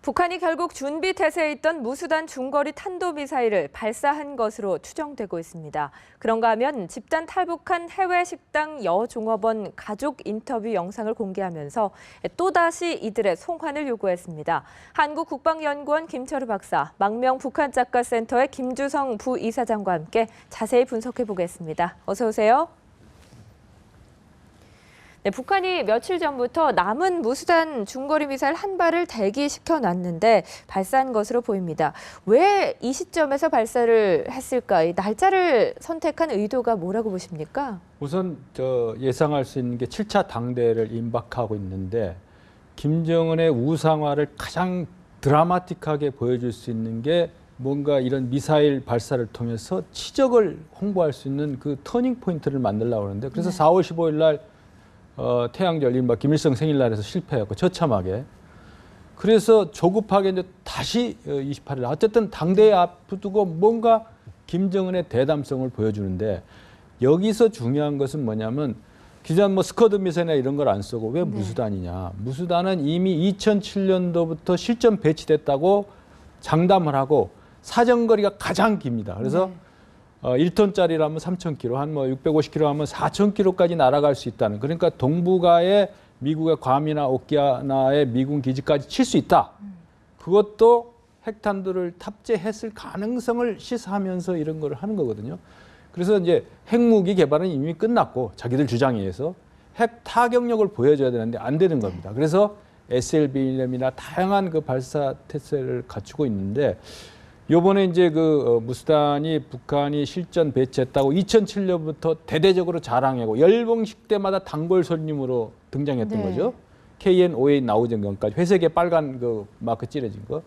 북한이 결국 준비 태세에 있던 무수단 중거리 탄도미사일을 발사한 것으로 추정되고 있습니다. 그런가 하면 집단 탈북한 해외 식당 여종업원 가족 인터뷰 영상을 공개하면서 또다시 이들의 송환을 요구했습니다. 한국국방연구원 김철우 박사, 망명 북한작가센터의 김주성 부이사장과 함께 자세히 분석해 보겠습니다. 어서 오세요. 네, 북한이 며칠 전부터 남은 무수단 중거리 미사일 한 발을 대기시켜 놨는데 발사한 것으로 보입니다. 왜 이 시점에서 발사를 했을까? 이 날짜를 선택한 의도가 뭐라고 보십니까? 우선 예상할 수 있는 게 7차 당대를 임박하고 있는데 김정은의 우상화를 가장 드라마틱하게 보여줄 수 있는 게 뭔가 이런 미사일 발사를 통해서 치적을 홍보할 수 있는 그 터닝 포인트를 만들려고 하는데 그래서 4월 15일 날 태양절 이른바 김일성 생일날에서 실패했고 처참하게. 그래서 조급하게 이제 다시 28일 어쨌든 당대에 앞두고 뭔가 김정은의 대담성을 보여주는데 여기서 중요한 것은 뭐냐면 기존 스커드 미사일이나 이런 걸 안 쓰고 왜 무수단이냐. 무수단은 이미 2007년도부터 실전 배치됐다고 장담을 하고 사정거리가 가장 깁니다. 그래서 1톤짜리라면 3,000km, 한 650km 하면 4,000km까지 날아갈 수 있다는. 그러니까 동북아의 미국의 괌이나 오키나와의 미군 기지까지 칠 수 있다. 그것도 핵탄두를 탑재했을 가능성을 시사하면서 이런 걸 하는 거거든요. 그래서 이제 핵무기 개발은 이미 끝났고 자기들 주장에 의해서 핵 타격력을 보여줘야 되는데 안 되는 겁니다. 그래서 SLBM이나 다양한 그 발사 태세를 갖추고 있는데 요번에 이제 무수단이 북한이 실전 배치했다고 2007년부터 대대적으로 자랑하고 열봉식 때마다 단골 손님으로 등장했던 거죠. KN-58 나오기 전까지 회색의 빨간 그 마크 찌려진 거.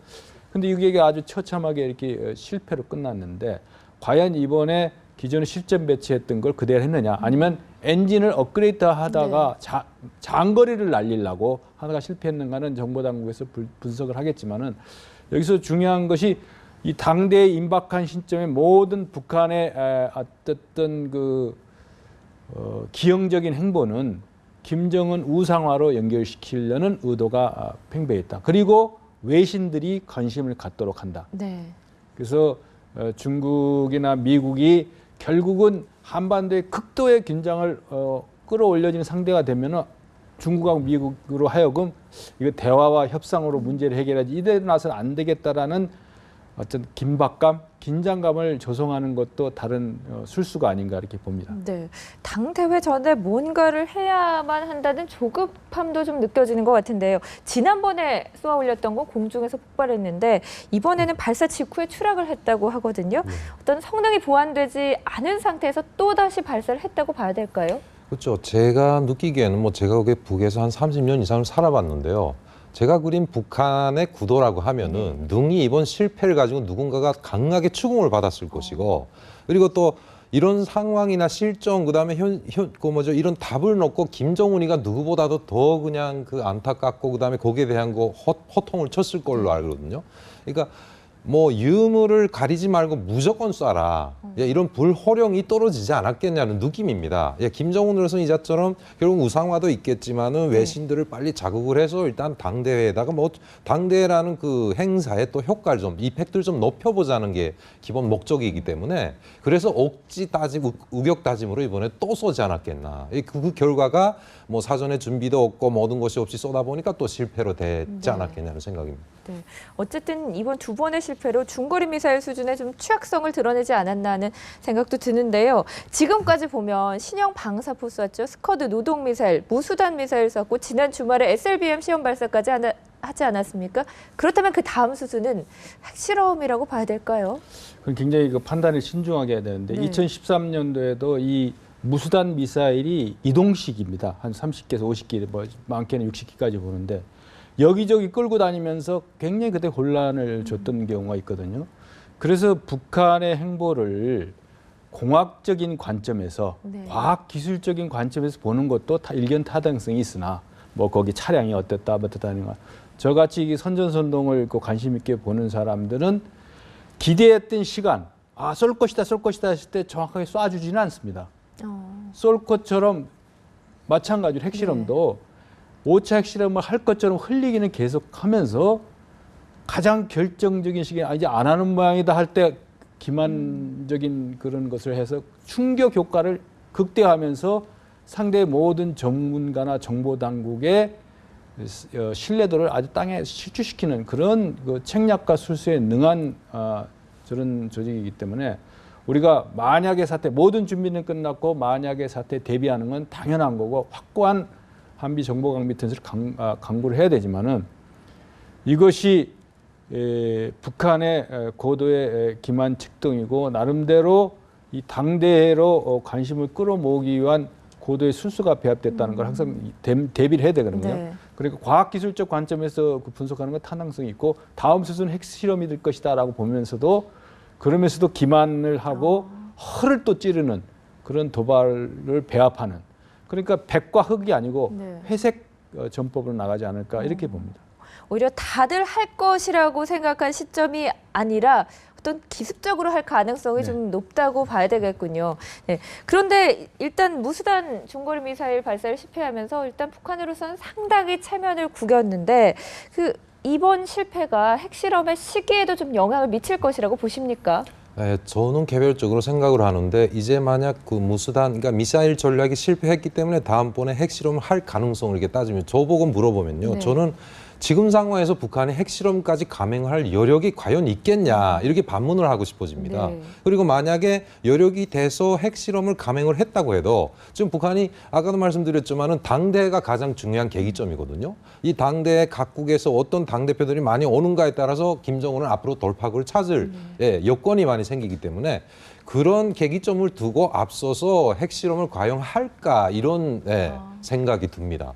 근데 이게 아주 처참하게 이렇게 실패로 끝났는데 과연 이번에 기존에 실전 배치했던 걸 그대로 했느냐 아니면 엔진을 업그레이드 하다가 장거리를 날리려고 하다가 실패했는가는 정보당국에서 분석을 하겠지만은 여기서 중요한 것이 이 당대에 임박한 시점에 모든 북한의 어떤 기형적인 행보는 김정은 우상화로 연결시키려는 의도가 팽배했다. 그리고 외신들이 관심을 갖도록 한다. 그래서 중국이나 미국이 결국은 한반도의 극도의 긴장을 끌어올려지는 상대가 되면은 중국하고 미국으로 하여금 이거 대화와 협상으로 문제를 해결하지 이대로 나서는 안 되겠다라는 어떤 긴박감, 긴장감을 조성하는 것도 다른 술수가 아닌가 이렇게 봅니다. 네, 당대회 전에 뭔가를 해야만 한다는 조급함도 좀 느껴지는 것 같은데요. 지난번에 쏘아 올렸던 건 공중에서 폭발했는데 이번에는 발사 직후에 추락을 했다고 하거든요. 어떤 성능이 보완되지 않은 상태에서 또다시 발사를 했다고 봐야 될까요? 그렇죠. 제가 느끼기에는 제가 거기 북에서 한 30년 이상을 살아봤는데요. 제가 그린 북한의 구도라고 하면은 능히 이번 실패를 가지고 누군가가 강하게 추궁을 받았을 것이고 그리고 또 이런 상황이나 실정 그다음에 이런 답을 놓고 김정은이가 누구보다도 더 그냥 안타깝고 그다음에 거기에 대한 호통을 쳤을 걸로 알거든요. 그러니까 유무를 가리지 말고 무조건 쏴라. 이런 불호령이 떨어지지 않았겠냐는 느낌입니다. 김정은으로서는 이자처럼 결국 우상화도 있겠지만은 외신들을 빨리 자극을 해서 일단 당대회에다가 당대회라는 그 행사의 또 효과를 좀 이펙트를 좀 높여보자는 게 기본 목적이기 때문에 그래서 억지 따짐, 우격 따짐으로 이번에 또 쏘지 않았겠나. 그 결과가 사전에 준비도 없고 모든 것이 없이 쏘다 보니까 또 실패로 됐지 않았겠냐는 생각입니다. 네. 어쨌든 이번 두 번의 실패로 중거리 미사일 수준의 좀 취약성을 드러내지 않았나 하는 생각도 드는데요. 지금까지 보면 신형 방사포 쐈죠. 스커드 노동 미사일, 무수단 미사일 쐈고 지난 주말에 SLBM 시험 발사까지 하지 않았습니까? 그렇다면 그 다음 수준은 핵실험이라고 봐야 될까요? 그건 굉장히 판단을 신중하게 해야 되는데 2013년도에도 이 무수단 미사일이 이동식입니다. 한 30개에서 50개, 많게는 60개까지 보는데 여기저기 끌고 다니면서 굉장히 그때 혼란을 줬던 경우가 있거든요. 그래서 북한의 행보를 공학적인 관점에서 과학기술적인 관점에서 보는 것도 일견 타당성이 있으나 거기 차량이 어땠다 하는 거 저같이 선전선동을 관심 있게 보는 사람들은 기대했던 시간 쏠 것이다 했을 때 정확하게 쏴주지는 않습니다. 쏠 것처럼 마찬가지로 핵실험도 5차 핵실험을 할 것처럼 흘리기는 계속하면서 가장 결정적인 시기에 이제 안 하는 모양이다 할 때 기만적인 그런 것을 해서 충격 효과를 극대화하면서 상대의 모든 전문가나 정보 당국의 신뢰도를 아주 땅에 실추시키는 그런 그 책략과 술수에 능한 저런 조직이기 때문에 우리가 만약의 사태, 모든 준비는 끝났고 만약의 사태에 대비하는 건 당연한 거고 확고한 한미 정보 강비 튼실을 강구를 해야 되지만은 이것이 북한의 고도의 기만 측정이고 나름대로 이 당대로 관심을 끌어모으기 위한 고도의 술수가 배합됐다는 걸 항상 대비를 해야 되거든요. 네. 그러니까 과학기술적 관점에서 그 분석하는 건 타당성이 있고 다음 수순은 핵실험이 될 것이다라고 보면서도 그러면서도 기만을 하고 허를 또 찌르는 그런 도발을 배합하는 그러니까 백과 흑이 아니고 네. 회색 전법으로 나가지 않을까 이렇게 봅니다. 오히려 다들 할 것이라고 생각한 시점이 아니라 어떤 기습적으로 할 가능성이 네. 좀 높다고 봐야 되겠군요. 네. 그런데 일단 무수단 중거리 미사일 발사를 실패하면서 일단 북한으로서는 상당히 체면을 구겼는데 그 이번 실패가 핵실험의 시기에도 좀 영향을 미칠 것이라고 보십니까? 네, 저는 개별적으로 생각을 하는데 이제 만약 그 무수단, 그러니까 미사일 전략이 실패했기 때문에 다음번에 핵실험을 할 가능성을 이렇게 따지면 저보고 물어보면요. 네. 저는 지금 상황에서 북한이 핵실험까지 감행할 여력이 과연 있겠냐 이렇게 반문을 하고 싶어집니다. 네. 그리고 만약에 여력이 돼서 핵실험을 감행을 했다고 해도 지금 북한이 아까도 말씀드렸지만은 당대가 가장 중요한 계기점이거든요. 이 당대 각국에서 어떤 당대표들이 많이 오는가에 따라서 김정은은 앞으로 돌파구를 찾을 여건이 많이 생기기 때문에 그런 계기점을 두고 앞서서 핵실험을 과연 할까 이런 생각이 듭니다.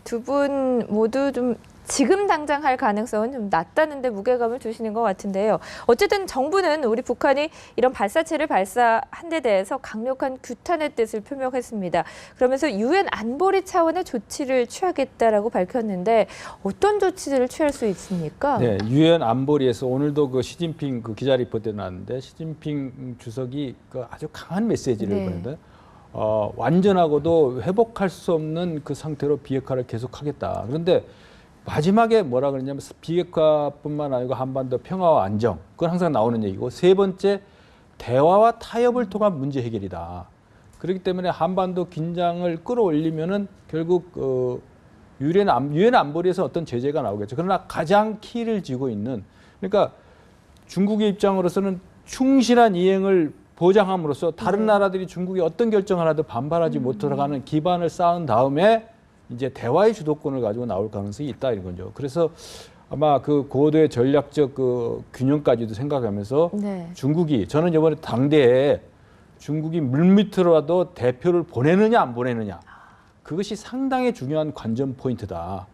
두 분 모두 좀 지금 당장 할 가능성은 좀 낮다는 데 무게감을 두시는 것 같은데요. 어쨌든 정부는 우리 북한이 이런 발사체를 발사한 데 대해서 강력한 규탄의 뜻을 표명했습니다. 그러면서 유엔 안보리 차원의 조치를 취하겠다라고 밝혔는데 어떤 조치들을 취할 수 있습니까? 네, 유엔 안보리에서 오늘도 그 시진핑 그 기자 리포트에 나왔는데 시진핑 주석이 그 아주 강한 메시지를 네. 보냈는데 완전하고도 회복할 수 없는 그 상태로 비핵화를 계속하겠다. 그런데 마지막에 뭐라 그러냐면 비핵화뿐만 아니고 한반도 평화와 안정 그건 항상 나오는 얘기고 세 번째 대화와 타협을 통한 문제 해결이다. 그렇기 때문에 한반도 긴장을 끌어올리면은 결국 유엔 안보리에서 어떤 제재가 나오겠죠. 그러나 가장 키를 쥐고 있는 그러니까 중국의 입장으로서는 충실한 이행을 보장함으로써 다른 나라들이 중국이 어떤 결정을 하도 반발하지 못하는 기반을 쌓은 다음에 이제 대화의 주도권을 가지고 나올 가능성이 있다 이런 거죠. 그래서 아마 그 고도의 전략적 그 균형까지도 생각하면서 네. 중국이 저는 이번에 당대에 중국이 물밑으로라도 대표를 보내느냐 안 보내느냐 그것이 상당히 중요한 관전 포인트다.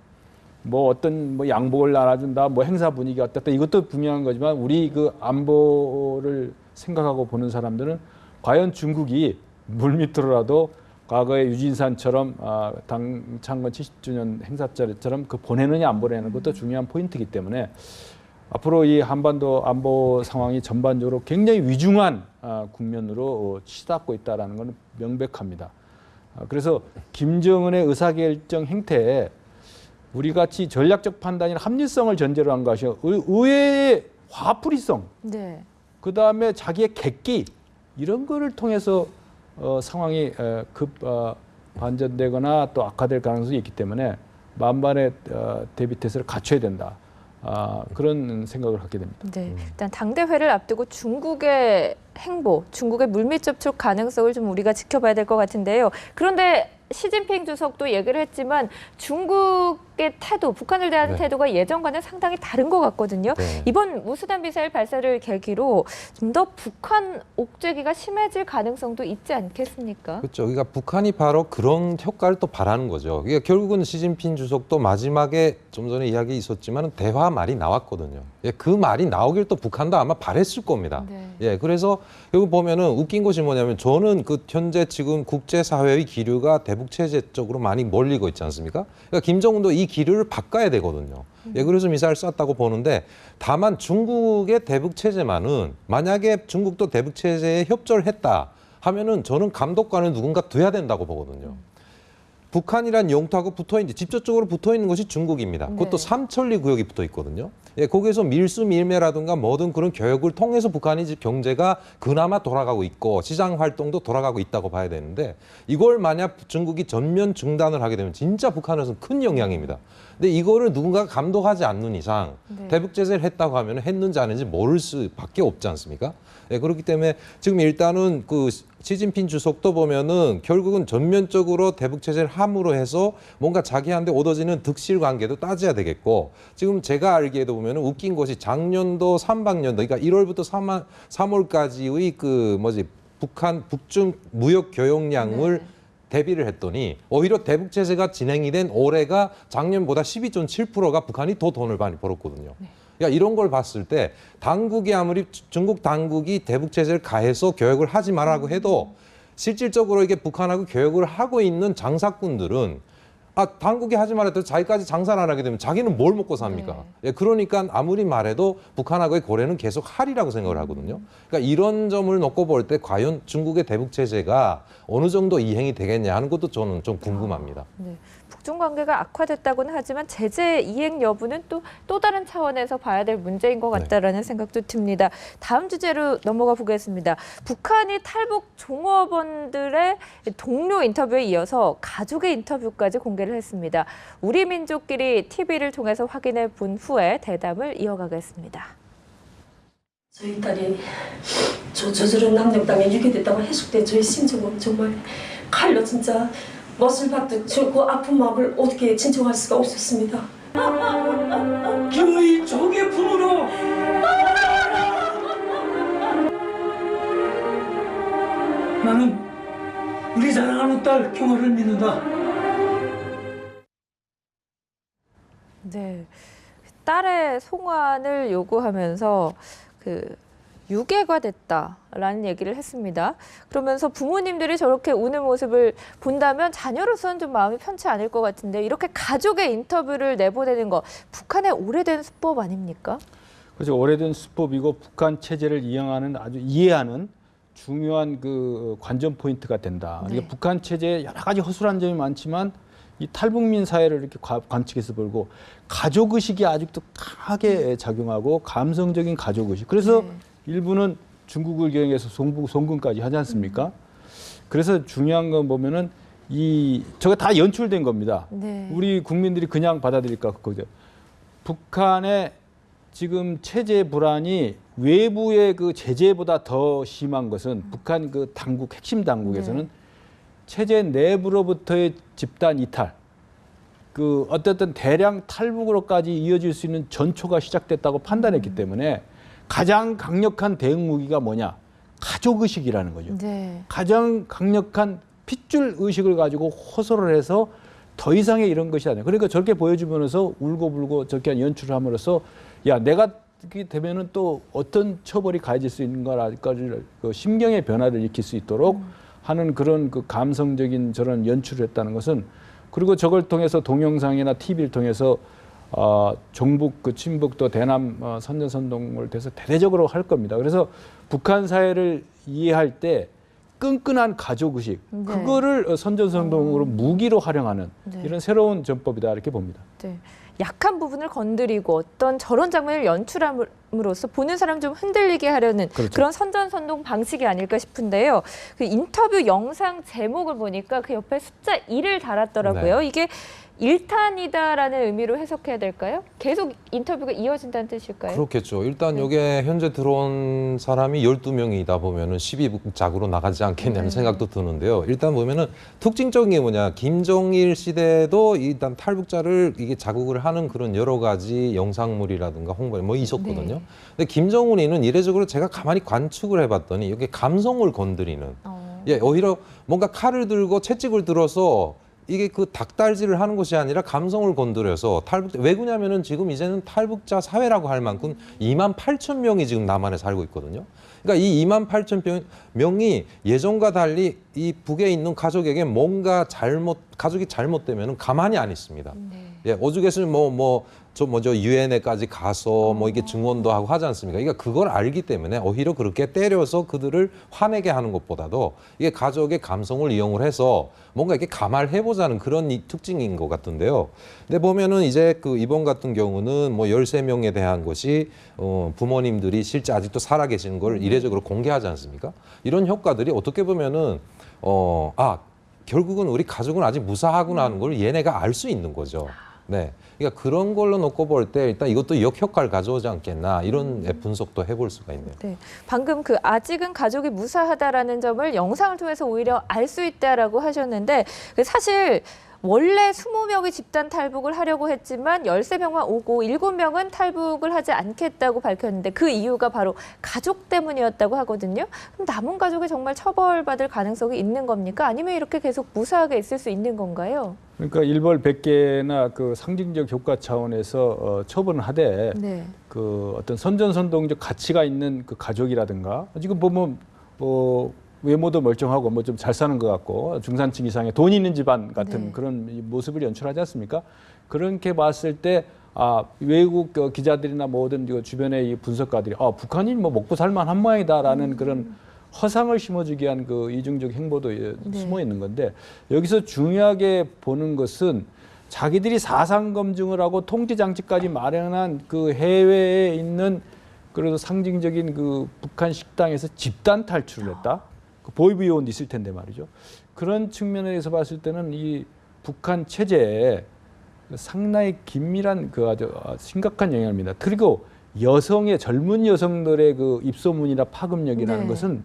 뭐 어떤 뭐 양복을 나눠준다, 뭐 행사 분위기가 어떻다 이것도 중요한 거지만 우리 그 안보를 생각하고 보는 사람들은 과연 중국이 물밑으로라도 과거에 유진산처럼 당 창건 70주년 행사처럼 그 보내느냐 안 보내는 것도 중요한 포인트이기 때문에 앞으로 이 한반도 안보 상황이 전반적으로 굉장히 위중한 국면으로 치닫고 있다는 것은 명백합니다. 그래서 김정은의 의사결정 행태에 우리 같이 전략적 판단이나 합리성을 전제로 한 것이 의외의 화풀이성, 네. 그 다음에 자기의 객기 이런 거를 통해서 상황이 반전되거나 또 악화될 가능성이 있기 때문에 만반의 대비 태세를 갖춰야 된다. 그런 생각을 갖게 됩니다. 네, 일단 당대회를 앞두고 중국의 행보, 중국의 물밑 접촉 가능성을 좀 우리가 지켜봐야 될 것 같은데요. 그런데 시진핑 주석도 얘기를 했지만 중국의 태도, 북한을 대하는 태도가 예전과는 상당히 다른 것 같거든요. 네. 이번 무수단 미사일 발사를 계기로 좀 더 북한 옥죄기가 심해질 가능성도 있지 않겠습니까? 그렇죠. 그러니까 북한이 바로 그런 효과를 또 바라는 거죠. 그러니까 결국은 시진핑 주석도 마지막에 좀 전에 이야기 있었지만 대화 말이 나왔거든요. 그 말이 나오길 또 북한도 아마 바랬을 겁니다. 네. 그래서 여기 보면은 웃긴 것이 뭐냐면 저는 그 현재 지금 국제사회의 기류가 대북 체제 쪽으로 많이 몰리고 있지 않습니까? 그러니까 김정은도 이 기류를 바꿔야 되거든요. 그래서 미사일 쐈다고 보는데 다만 중국의 대북 체제만은 만약에 중국도 대북 체제에 협조를 했다 하면은 저는 감독관을 누군가 둬야 된다고 보거든요. 북한이란 영토하고 직접적으로 붙어 있는 것이 중국입니다. 그것도 네. 삼천리 구역이 붙어 있거든요. 예, 거기에서 밀수밀매라든가 뭐든 그런 교육을 통해서 북한이 이제 경제가 그나마 돌아가고 있고 시장 활동도 돌아가고 있다고 봐야 되는데 이걸 만약 중국이 전면 중단을 하게 되면 진짜 북한에서는 큰 영향입니다. 근데 이거를 누군가가 감독하지 않는 이상 네. 대북 제재를 했다고 하면 했는지 안 했는지 모를 수밖에 없지 않습니까? 예, 그렇기 때문에 지금 일단은 그 시진핑 주석도 보면은 결국은 전면적으로 대북 제재를 함으로 해서 뭔가 자기한테 얻어지는 득실 관계도 따져야 되겠고 지금 제가 알기에도 보면은 웃긴 것이 작년도 삼박년도 그러니까 1월부터 3월까지의 그 북한 북중 무역 교역량을 대비를 했더니 오히려 대북 제재가 진행이 된 올해가 작년보다 12.7%가 북한이 더 돈을 많이 벌었거든요. 그러니까 이런 걸 봤을 때 당국이 아무리 중국 당국이 대북 제재를 가해서 교역을 하지 말라고 해도 실질적으로 이게 북한하고 교역을 하고 있는 장사꾼들은 당국이 하지 말아도 자기까지 장사를 안 하게 되면 자기는 뭘 먹고 삽니까? 예, 그러니까 아무리 말해도 북한하고의 고래는 계속 하리라고 생각을 하거든요. 그러니까 이런 점을 놓고 볼 때 과연 중국의 대북 제재가 어느 정도 이행이 되겠냐 하는 것도 저는 좀 궁금합니다. 네. 북중 관계가 악화됐다고는 하지만 제재 이행 여부는 또 다른 차원에서 봐야 될 문제인 것 같다라는 생각도 듭니다. 다음 주제로 넘어가 보겠습니다. 북한이 탈북 종업원들의 동료 인터뷰에 이어서 가족의 인터뷰까지 공개를 했습니다. 우리 민족끼리 TV를 통해서 확인해 본 후에 대담을 이어가겠습니다. 저희 딸이 저저런 남녀당에 유괴됐다고 했을 때 저희 심정은 정말 칼로 진짜 멋을 받듯 그 아픈 마음을 어떻게 진정할 수가 없었습니다. 저희 조개 품으로 나는 우리 사랑하는 딸 경아를 믿는다. 네, 딸의 송환을 요구하면서 유괴가 됐다라는 얘기를 했습니다. 그러면서 부모님들이 저렇게 우는 모습을 본다면 자녀로서는 좀 마음이 편치 않을 것 같은데 이렇게 가족의 인터뷰를 내보내는 거 북한의 오래된 수법 아닙니까? 그래서 오래된 수법이고 북한 체제를 이해하는 중요한 그 관전 포인트가 된다. 네. 그러니까 북한 체제에 여러 가지 허술한 점이 많지만 이 탈북민 사회를 이렇게 관측해서 보고 가족 의식이 아직도 강하게 작용하고 감성적인 가족 의식. 그래서 네. 일부는 중국을 경영해서 송금까지 하지 않습니까? 그래서 중요한 건 보면은 저게 다 연출된 겁니다. 네. 우리 국민들이 그냥 받아들일까 그거죠. 북한의 지금 체제 불안이 외부의 그 제재보다 더 심한 것은 북한 그 핵심 당국에서는 네. 체제 내부로부터의 집단 이탈, 그 어쨌든 대량 탈북으로까지 이어질 수 있는 전초가 시작됐다고 판단했기 때문에 가장 강력한 대응 무기가 뭐냐? 가족 의식이라는 거죠. 네. 가장 강력한 핏줄 의식을 가지고 호소를 해서 더 이상의 이런 것이 아니에요. 그러니까 저렇게 보여주면서 울고불고 저렇게 연출을 함으로써 야 내가 되면은 또 어떤 처벌이 가해질 수 있는가를 그 심경의 변화를 일으킬 수 있도록 하는 그런 그 감성적인 저런 연출을 했다는 것은 그리고 저걸 통해서 동영상이나 TV를 통해서 종북 그 친북도 대남 선전선동을 돼서 대대적으로 할 겁니다. 그래서 북한 사회를 이해할 때 끈끈한 가족의식 네. 그거를 선전선동으로 무기로 활용하는 네. 이런 새로운 전법이다 이렇게 봅니다. 네. 약한 부분을 건드리고 어떤 저런 장면을 연출함으로써 보는 사람 좀 흔들리게 하려는 그렇죠. 그런 선전선동 방식이 아닐까 싶은데요. 그 인터뷰 영상 제목을 보니까 그 옆에 숫자 1을 달았더라고요. 네. 이게 1탄이다라는 의미로 해석해야 될까요? 계속 인터뷰가 이어진다는 뜻일까요? 그렇겠죠. 일단 네. 여기에 현재 들어온 사람이 12명이다 보면은 12국작으로 나가지 않겠냐는 생각도 드는데요. 일단 보면은 특징적인 게 뭐냐. 김정일 시대에도 일단 탈북자를 이게 자극을 하는 그런 여러 가지 영상물이라든가 홍보 뭐 있었거든요. 네. 근데 김정은이는 이례적으로 제가 가만히 관측을 해봤더니 이게 감성을 건드리는 예, 오히려 뭔가 칼을 들고 채찍을 들어서 이게 그 닭달질을 하는 것이 아니라 감성을 건드려서 왜 그러냐면은 지금 이제는 탈북자 사회라고 할 만큼 28,000명이 지금 남한에 살고 있거든요. 그러니까 이 28,000명이 예전과 달리 이 북에 있는 가족에게 뭔가 가족이 잘못되면은 가만히 안 있습니다. 네. 예, 오죽했으면 저 먼저 유엔에까지 가서 뭐 이게 증언도 하고 하지 않습니까? 그러니까 그걸 알기 때문에 오히려 그렇게 때려서 그들을 화내게 하는 것보다도 이게 가족의 감성을 이용을 해서 뭔가 이렇게 감화해보자는 그런 특징인 것 같은데요. 근데 보면은 이제 그 이번 같은 경우는 뭐 13명에 대한 것이 부모님들이 실제 아직도 살아계시는 걸 이례적으로 공개하지 않습니까? 이런 효과들이 어떻게 보면은 결국은 우리 가족은 아직 무사하구나 하는 걸 얘네가 알 수 있는 거죠. 네. 그러니까 그런 걸로 놓고 볼 때 일단 이것도 역효과를 가져오지 않겠나 이런 분석도 해볼 수가 있네요. 네, 방금 그 아직은 가족이 무사하다라는 점을 영상을 통해서 오히려 알 수 있다라고 하셨는데 사실 원래 20명이 집단 탈북을 하려고 했지만 13명만 오고 7명은 탈북을 하지 않겠다고 밝혔는데 그 이유가 바로 가족 때문이었다고 하거든요. 그럼 남은 가족이 정말 처벌받을 가능성이 있는 겁니까? 아니면 이렇게 계속 무사하게 있을 수 있는 건가요? 그러니까 일벌 100개나 그 상징적 효과 차원에서 처분을 하되 네. 그 어떤 선전선동적 가치가 있는 그 가족이라든가 지금 보면 외모도 멀쩡하고 뭐 좀 잘 사는 것 같고 중산층 이상의 돈 있는 집안 같은 네. 그런 모습을 연출하지 않습니까? 그렇게 봤을 때 외국 기자들이나 모든 주변의 이 분석가들이 북한이 뭐 먹고 살만한 모양이다라는 그런 허상을 심어주기 위한 그 이중적 행보도 숨어 있는 건데 여기서 중요하게 보는 것은 자기들이 사상 검증을 하고 통제 장치까지 마련한 그 해외에 있는 그래도 상징적인 그 북한 식당에서 집단 탈출을 했다. 그 보이브 요원도 있을 텐데 말이죠. 그런 측면에서 봤을 때는 이 북한 체제에 상당히 긴밀한 그 아주 심각한 영향입니다. 그리고 여성의 젊은 여성들의 그 입소문이나 파급력이라는 네. 것은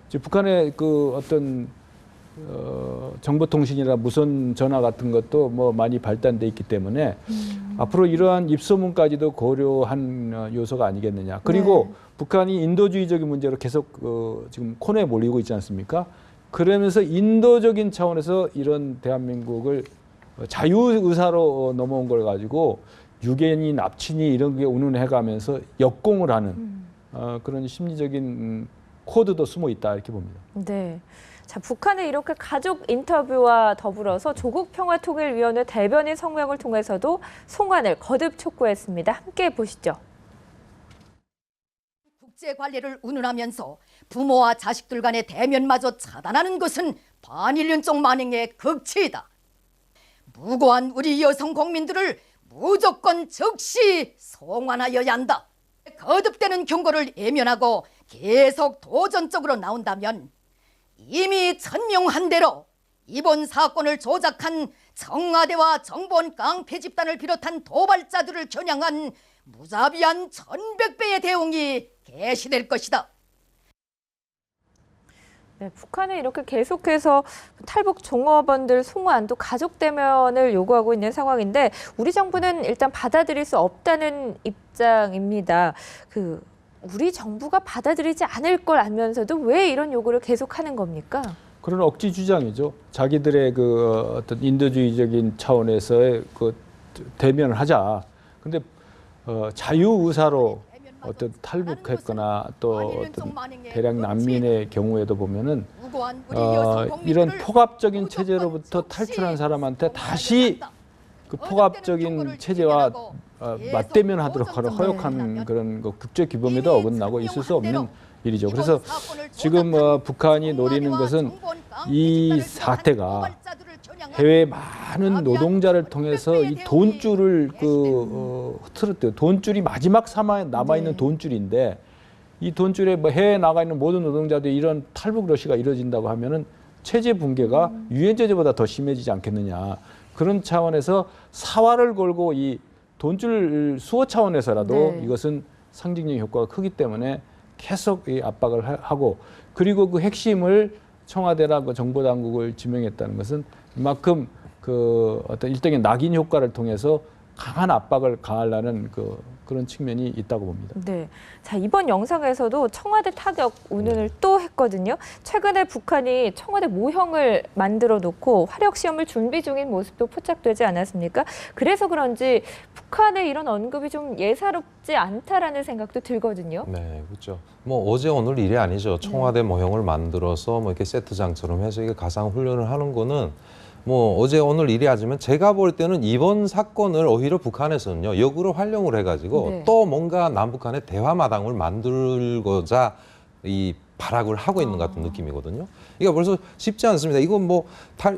이제 북한의 그 어떤 정보통신이나 무선 전화 같은 것도 뭐 많이 발달돼 있기 때문에 앞으로 이러한 입소문까지도 고려한 요소가 아니겠느냐. 그리고 네. 북한이 인도주의적인 문제로 계속 지금 코너에 몰리고 있지 않습니까? 그러면서 인도적인 차원에서 이런 대한민국을 자유의사로 넘어온 걸 가지고 유괴니 납치니 이런 게 운운해가면서 역공을 하는 그런 심리적인 코드도 숨어 있다 이렇게 봅니다. 네. 자, 북한은 이렇게 가족 인터뷰와 더불어서 조국평화통일위원회 대변인 성명을 통해서도 송환을 거듭 촉구했습니다. 함께 보시죠. 국제 관리를 운운하면서 부모와 자식들 간의 대면마저 차단하는 것은 반일륜적 만행의 극치이다. 무고한 우리 여성 국민들을 무조건 즉시 송환하여야 한다. 거듭되는 경고를 외면하고 계속 도전적으로 나온다면 이미 천명한 대로 이번 사건을 조작한 청와대와 정보원 깡패 집단을 비롯한 도발자들을 겨냥한 무자비한 1100배의 대응이 개시될 것이다. 네, 북한은 이렇게 계속해서 탈북 종업원들 송환 또 가족 대면을 요구하고 있는 상황인데 우리 정부는 일단 받아들일 수 없다는 입장입니다. 우리 정부가 받아들이지 않을 걸 알면서도 왜 이런 요구를 계속하는 겁니까? 그런 억지 주장이죠. 자기들의 그 어떤 인도주의적인 차원에서의 그 대면을 하자. 근데 자유의사로 어떤 탈북했거나 또 어떤 대량 난민의 경우에도 보면은 이런 포갑적인 체제로부터 탈출한 사람한테 다시 그 포갑적인 체제와 맞대면하도록 허용하는 그런 그 국제 규범에도 어긋나고 있을 수 없는 일이죠. 그래서 지금 북한이 노리는 것은 이 사태가 해외 많은 노동자를 통해서 이 돈줄을 흐트러뜨려 돈줄이 마지막 남아 있는 돈줄인데 이 돈줄에 뭐 해외에 나가 있는 모든 노동자들이 이런 탈북 러시가 이루어진다고 하면은 체제 붕괴가 유엔 제재보다 더 심해지지 않겠느냐. 그런 차원에서 사활을 걸고 이 돈줄 수호 차원에서라도 네. 이것은 상징적 효과가 크기 때문에 계속 이 압박을 하고 그리고 그 핵심을 청와대나 그 정보당국을 지명했다는 것은 이만큼 그 어떤 일종의 낙인 효과를 통해서 강한 압박을 가하려는 그런 측면이 있다고 봅니다. 네. 자, 이번 영상에서도 청와대 타격 운운을 또 했거든요. 최근에 북한이 청와대 모형을 만들어 놓고 화력 시험을 준비 중인 모습도 포착되지 않았습니까? 그래서 그런지 북한의 이런 언급이 좀 예사롭지 않다라는 생각도 들거든요. 네, 그렇죠. 뭐 어제 오늘 일이 아니죠. 청와대 모형을 만들어서 뭐 이렇게 세트장처럼 해서 이게 가상 훈련을 하는 거는 뭐 어제 오늘 일이하지만 제가 볼 때는 이번 사건을 오히려 북한에서는요 역으로 활용을 해가지고 네. 또 뭔가 남북한의 대화 마당을 만들고자 이 발악을 하고 있는 것 같은 느낌이거든요. 이게 벌써 쉽지 않습니다. 이건 뭐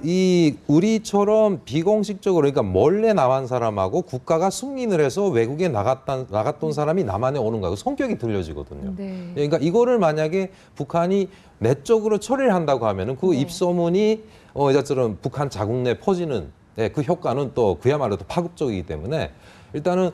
이 우리처럼 비공식적으로 그러니까 몰래 나간 사람하고 국가가 승인을 해서 외국에 나갔던 사람이 남한에 오는 거하고 성격이 들려지거든요. 네. 그러니까 이거를 만약에 북한이 내적으로 처리를 한다고 하면은 그 네. 입소문이 이제처럼 북한 자국 내 퍼지는 그 효과는 또 그야말로 또 파급적이기 때문에 일단은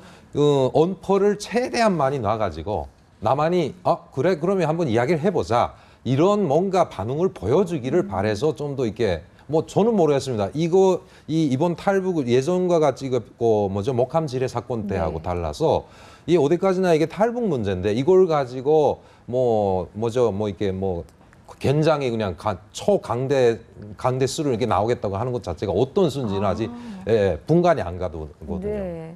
언포를 최대한 많이 놔가지고 남한이 그래 그러면 한번 이야기를 해보자 이런 뭔가 반응을 보여주기를 바래서 좀 더 이렇게 뭐 저는 모르겠습니다. 이번 탈북 예전과 같이 목함 지뢰 사건 때하고 네. 달라서 이 어디까지나 이게 탈북 문제인데 이걸 가지고 이렇게 굉장히 그냥 강대수를 이렇게 나오겠다고 하는 것 자체가 어떤 수준인지는 아직 분간이 안 가거든요. 네.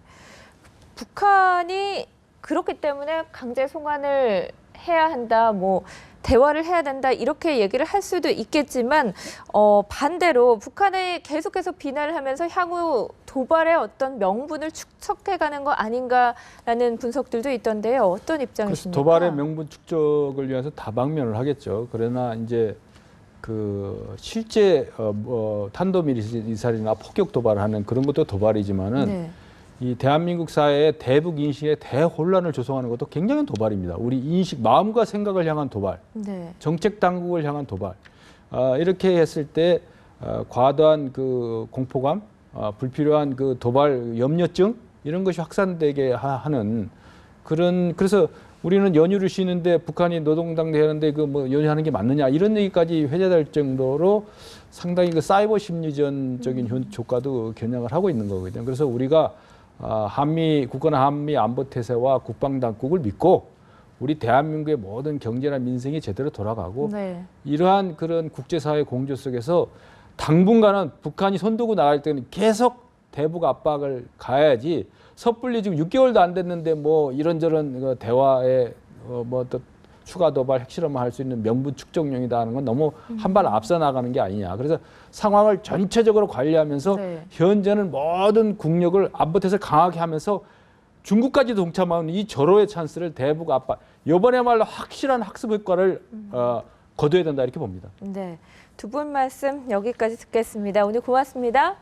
북한이 그렇기 때문에 강제 송환을 해야 한다, 뭐 대화를 해야 된다 이렇게 얘기를 할 수도 있겠지만 반대로 북한에 계속해서 비난을 하면서 향후 도발의 어떤 명분을 축적해가는 거 아닌가라는 분석들도 있던데요. 어떤 그래서 입장이십니까? 도발의 명분 축적을 위해서 다방면을 하겠죠. 그러나 이제 그 실제 탄도미사일이나 폭격 도발하는 그런 것도 도발이지만은 네. 이 대한민국 사회의 대북 인식에 대혼란을 조성하는 것도 굉장한 도발입니다. 우리 인식, 마음과 생각을 향한 도발, 네. 정책 당국을 향한 도발. 이렇게 했을 때 과도한 그 공포감, 불필요한 그 도발 염려증 이런 것이 확산되게 하는 그래서 우리는 연휴를 쉬는데 북한이 노동당 대하는데 그 뭐 연휴하는 게 맞느냐 이런 얘기까지 회자될 정도로 상당히 그 사이버 심리전적인 효과도 겨냥을 하고 있는 거거든요. 그래서 우리가 국가나 한미 안보 태세와 국방 당국을 믿고 우리 대한민국의 모든 경제나 민생이 제대로 돌아가고 네. 이러한 그런 국제사회 공조 속에서 당분간은 북한이 손두고 나갈 때는 계속 대북 압박을 가야지 섣불리 지금 6개월도 안 됐는데 뭐 이런저런 대화에 또 추가 도발 핵실험을 할 수 있는 명분 축적용이다 하는 건 너무 한 발 앞서 나가는 게 아니냐. 그래서 상황을 전체적으로 관리하면서 네. 현재는 모든 국력을 안보태세를 강하게 하면서 중국까지 동참하는 이 절호의 찬스를 대북 압박. 이번에말로 확실한 학습 효과를 거둬야 된다 이렇게 봅니다. 네. 두 분 말씀 여기까지 듣겠습니다. 오늘 고맙습니다.